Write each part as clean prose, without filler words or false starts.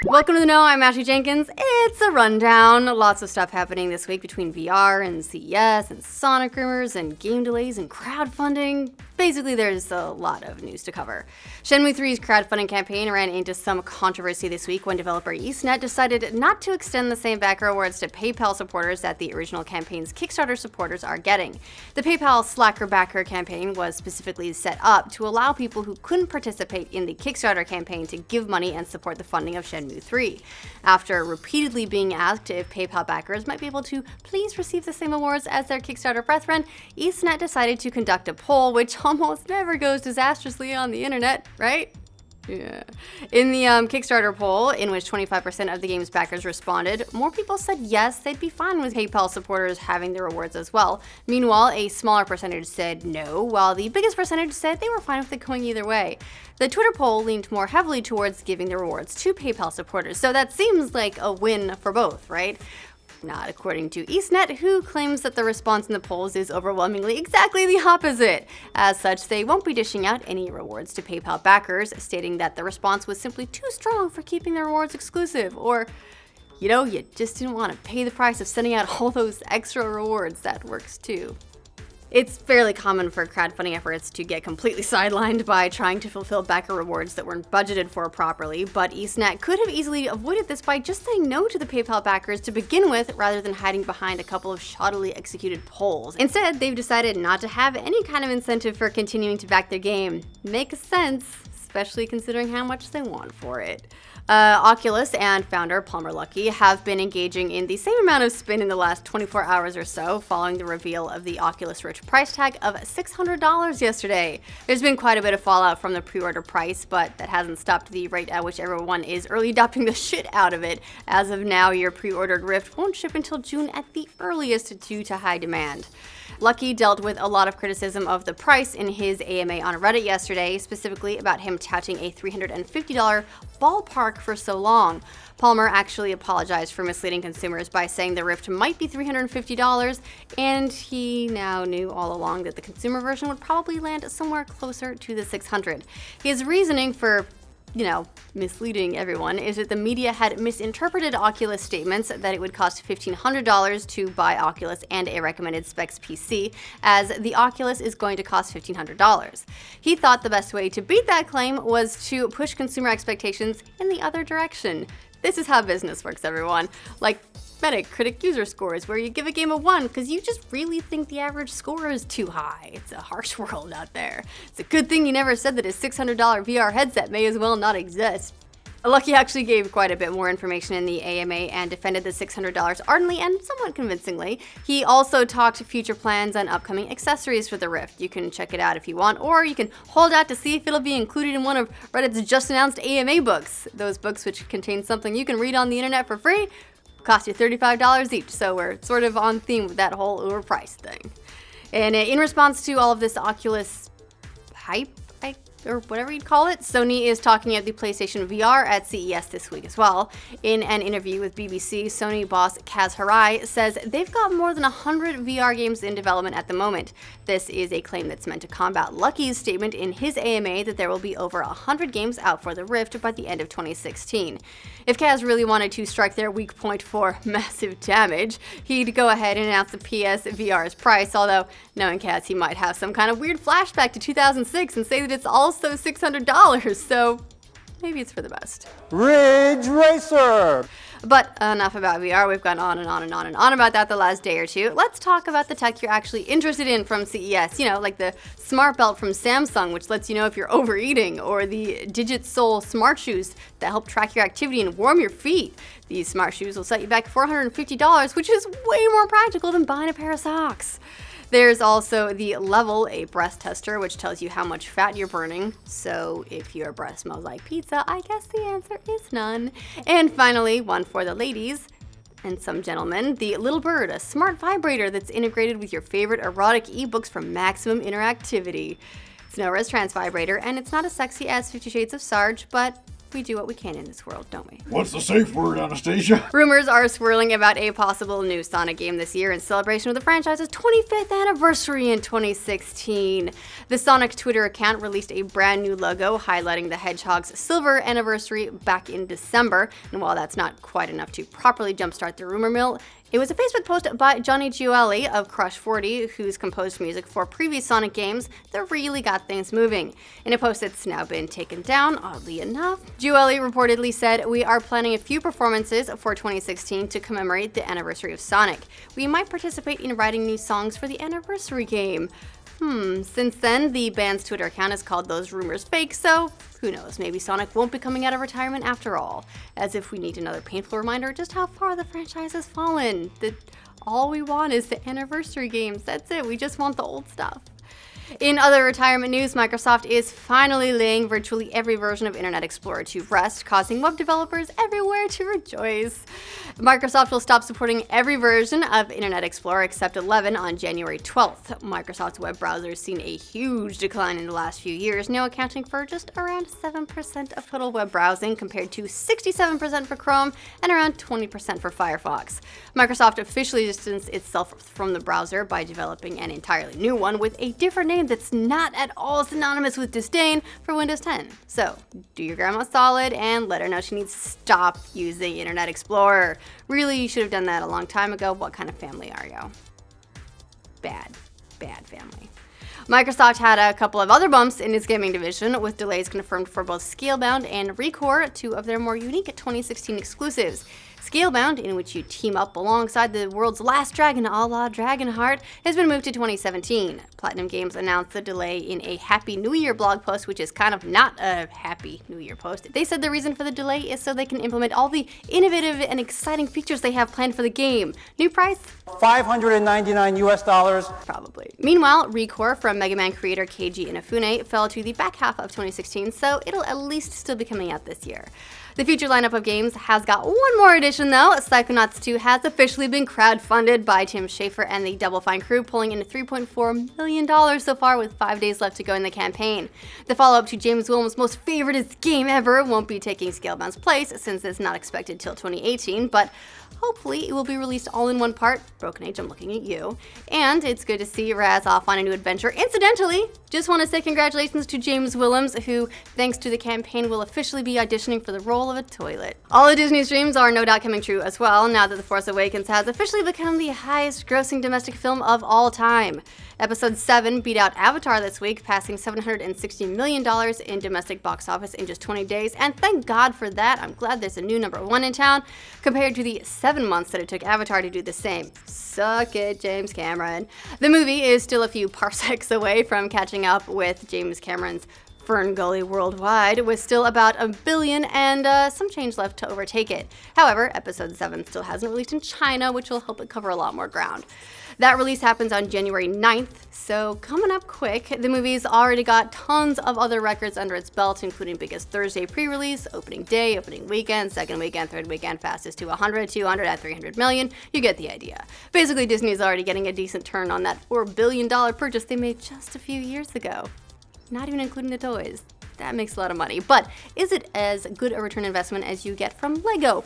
Welcome to the Know, I'm Ashley Jenkins. It's a rundown. Lots of stuff happening this week between VR and CES and Sonic rumors and game delays and crowdfunding. Basically, there's a lot of news to cover. Shenmue 3's crowdfunding campaign ran into some controversy this week when developer EastNet decided not to extend the same backer rewards to PayPal supporters that the original campaign's Kickstarter supporters are getting. The PayPal Slacker backer campaign was specifically set up to allow people who couldn't participate in the Kickstarter campaign to give money and support the funding of Shenmue 3. After repeatedly being asked if PayPal backers might be able to please receive the same awards as their Kickstarter brethren, EastNet decided to conduct a poll, which almost never goes disastrously on the internet, right? Yeah. In the Kickstarter poll, in which 25% of the game's backers responded, more people said yes, they'd be fine with PayPal supporters having the rewards as well. Meanwhile, a smaller percentage said no, while the biggest percentage said they were fine with it going either way. The Twitter poll leaned more heavily towards giving the rewards to PayPal supporters, so that seems like a win for both, right? Not according to EastNet, who claims that the response in the polls is overwhelmingly exactly the opposite. As such, they won't be dishing out any rewards to PayPal backers, stating that the response was simply too strong for keeping the rewards exclusive, or, you just didn't want to pay the price of sending out all those extra rewards. That works too. It's fairly common for crowdfunding efforts to get completely sidelined by trying to fulfill backer rewards that weren't budgeted for properly, but EastNet could have easily avoided this by just saying no to the PayPal backers to begin with, rather than hiding behind a couple of shoddily executed polls. Instead, they've decided not to have any kind of incentive for continuing to back their game. Makes sense, especially considering how much they want for it. Oculus and founder Palmer Luckey have been engaging in the same amount of spin in the last 24 hours or so, following the reveal of the Oculus Rift price tag of $600 yesterday. There's been quite a bit of fallout from the pre-order price, but that hasn't stopped the rate at which everyone is early adopting the shit out of it. As of now, your pre-ordered Rift won't ship until June at the earliest due to high demand. Luckey dealt with a lot of criticism of the price in his AMA on Reddit yesterday, specifically about him touting a $350 ballpark for so long. Palmer actually apologized for misleading consumers by saying the Rift might be $350, and he now knew all along that the consumer version would probably land somewhere closer to the $600. His reasoning for misleading everyone is that the media had misinterpreted Oculus statements that it would cost $1,500 to buy Oculus and a recommended specs PC, as the Oculus is going to cost $1,500. He thought the best way to beat that claim was to push consumer expectations in the other direction. This is how business works, everyone. Like Metacritic user scores, where you give a game a 1 because you just really think the average score is too high. It's a harsh world out there. It's a good thing you never said that his $600 VR headset may as well not exist. Luckey actually gave quite a bit more information in the AMA and defended the $600 ardently and somewhat convincingly. He also talked future plans and upcoming accessories for the Rift. You can check it out if you want, or you can hold out to see if it'll be included in one of Reddit's just announced AMA books. Those books, which contain something you can read on the internet for free, cost you $35 each, so we're sort of on theme with that whole overpriced thing. And in response to all of this Oculus hype, or whatever you'd call it, Sony is talking at the PlayStation VR at CES this week as well. In an interview with BBC, Sony boss Kaz Hirai says they've got more than 100 VR games in development at the moment. This is a claim that's meant to combat Luckey's statement in his AMA that there will be over 100 games out for the Rift by the end of 2016. If Kaz really wanted to strike their weak point for massive damage, he'd go ahead and announce the PSVR's price, although knowing Kaz, he might have some kind of weird flashback to 2006 and say that it's also $600, so maybe it's for the best. Ridge Racer! But enough about VR. We've gone on and on and on and on about that the last day or two. Let's talk about the tech you're actually interested in from CES. Like the smart belt from Samsung, which lets you know if you're overeating, or the Digit Soul smart shoes that help track your activity and warm your feet. These smart shoes will set you back $450, which is way more practical than buying a pair of socks. There's also the Level, a breath tester, which tells you how much fat you're burning. So if your breath smells like pizza, I guess the answer is none. And finally, one for the ladies and some gentlemen, the Little Bird, a smart vibrator that's integrated with your favorite erotic ebooks for maximum interactivity. It's no res trans vibrator, and it's not as sexy as 50 Shades of Sarge, but we do what we can in this world, don't we? What's the safe word, Anastasia? Rumors are swirling about a possible new Sonic game this year in celebration of the franchise's 25th anniversary in 2016. The Sonic Twitter account released a brand new logo highlighting the Hedgehog's silver anniversary back in December, and while that's not quite enough to properly jumpstart the rumor mill, it was a Facebook post by Johnny Gioeli of Crush 40, who's composed music for previous Sonic games, that really got things moving. In a post that's now been taken down, oddly enough, Gioeli reportedly said, "We are planning a few performances for 2016 to commemorate the anniversary of Sonic. We might participate in writing new songs for the anniversary game." Since then, the band's Twitter account has called those rumors fake, so who knows, maybe Sonic won't be coming out of retirement after all. As if we need another painful reminder just how far the franchise has fallen. That all we want is the anniversary games, that's it, we just want the old stuff. In other retirement news, Microsoft is finally laying virtually every version of Internet Explorer to rest, causing web developers everywhere to rejoice. Microsoft will stop supporting every version of Internet Explorer except 11 on January 12th. Microsoft's web browser has seen a huge decline in the last few years, now accounting for just around 7% of total web browsing compared to 67% for Chrome and around 20% for Firefox. Microsoft officially distanced itself from the browser by developing an entirely new one with a different name that's not at all synonymous with disdain for Windows 10. So, do your grandma a solid and let her know she needs to stop using Internet Explorer. Really, you should have done that a long time ago. What kind of family are you? Bad family. Microsoft had a couple of other bumps in its gaming division, with delays confirmed for both Scalebound and Recore, two of their more unique 2016 exclusives. Scalebound, in which you team up alongside the world's last dragon a la Dragonheart, has been moved to 2017. Platinum Games announced the delay in a Happy New Year blog post, which is kind of not a Happy New Year post. They said the reason for the delay is so they can implement all the innovative and exciting features they have planned for the game. New price? $599 US. Probably. Meanwhile, Recore from Mega Man creator Keiji Inafune fell to the back half of 2016, so it'll at least still be coming out this year. The future lineup of games has got one more addition though. Psychonauts 2 has officially been crowdfunded by Tim Schafer and the Double Fine crew, pulling in $3.4 million so far with 5 days left to go in the campaign. The follow-up to James Woolam's most favoritist game ever won't be taking Scalebound's place since it's not expected till 2018, but hopefully it will be released all in one part. Broken Age, I'm looking at you. And it's good to see Raz off on a new adventure. Incidentally, just want to say congratulations to James Willems, who, thanks to the campaign, will officially be auditioning for the role of a toilet. All of Disney's dreams are no doubt coming true as well, now that The Force Awakens has officially become the highest grossing domestic film of all time. Episode 7 beat out Avatar this week, passing $760 million in domestic box office in just 20 days, and thank God for that. I'm glad there's a new #1 in town, compared to the 7 months that it took Avatar to do the same. Suck it, James Cameron. The movie is still a few parsecs away from catching up with James Cameron's Fern Gully Worldwide, with still about $1 billion and some change left to overtake it. However, Episode 7 still hasn't released in China, which will help it cover a lot more ground. That release happens on January 9th, so coming up quick. The movie's already got tons of other records under its belt, including biggest Thursday pre-release, opening day, opening weekend, second weekend, third weekend, fastest to 100, 200, and 300 million. You get the idea. Basically, Disney is already getting a decent turn on that $4 billion purchase they made just a few years ago. Not even including the toys. That makes a lot of money. But is it as good a return investment as you get from Lego?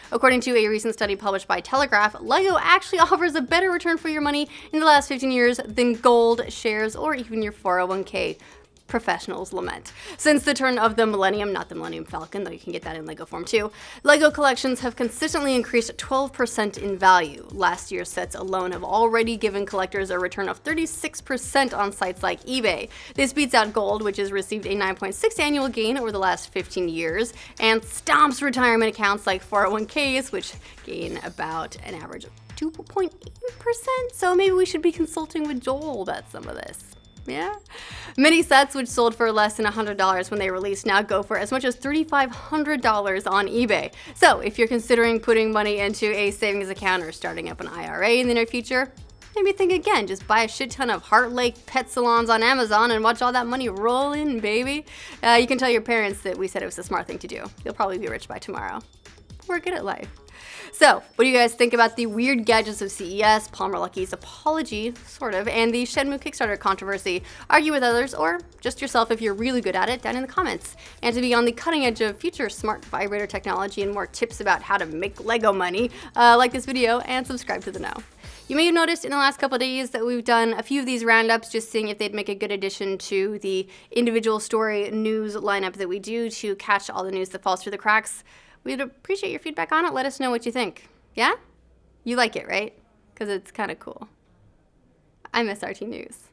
According to a recent study published by Telegraph, Lego actually offers a better return for your money in the last 15 years than gold, shares, or even your 401k. Professionals lament. Since the turn of the millennium, not the Millennium Falcon, though you can get that in Lego form too, Lego collections have consistently increased 12% in value. Last year's sets alone have already given collectors a return of 36% on sites like eBay. This beats out gold, which has received a 9.6 annual gain over the last 15 years, and stomps retirement accounts like 401ks, which gain about an average of 2.8%. So maybe we should be consulting with Joel about some of this. Yeah? Many sets which sold for less than $100 when they released now go for as much as $3,500 on eBay. So if you're considering putting money into a savings account or starting up an IRA in the near future, maybe think again. Just buy a shit ton of Heart Lake pet salons on Amazon and watch all that money roll in, baby. You can tell your parents that we said it was a smart thing to do. You'll probably be rich by tomorrow. we're good at life. So, what do you guys think about the weird gadgets of CES, Palmer Lucky's apology, sort of, and the Shenmue Kickstarter controversy? Argue with others, or just yourself if you're really good at it, down in the comments. And to be on the cutting edge of future smart vibrator technology and more tips about how to make Lego money, like this video and subscribe to The Know. You may have noticed in the last couple of days that we've done a few of these roundups, just seeing if they'd make a good addition to the individual story news lineup that we do to catch all the news that falls through the cracks. We'd appreciate your feedback on it. Let us know what you think. Yeah? You like it, right? Because it's kind of cool. I miss RT News.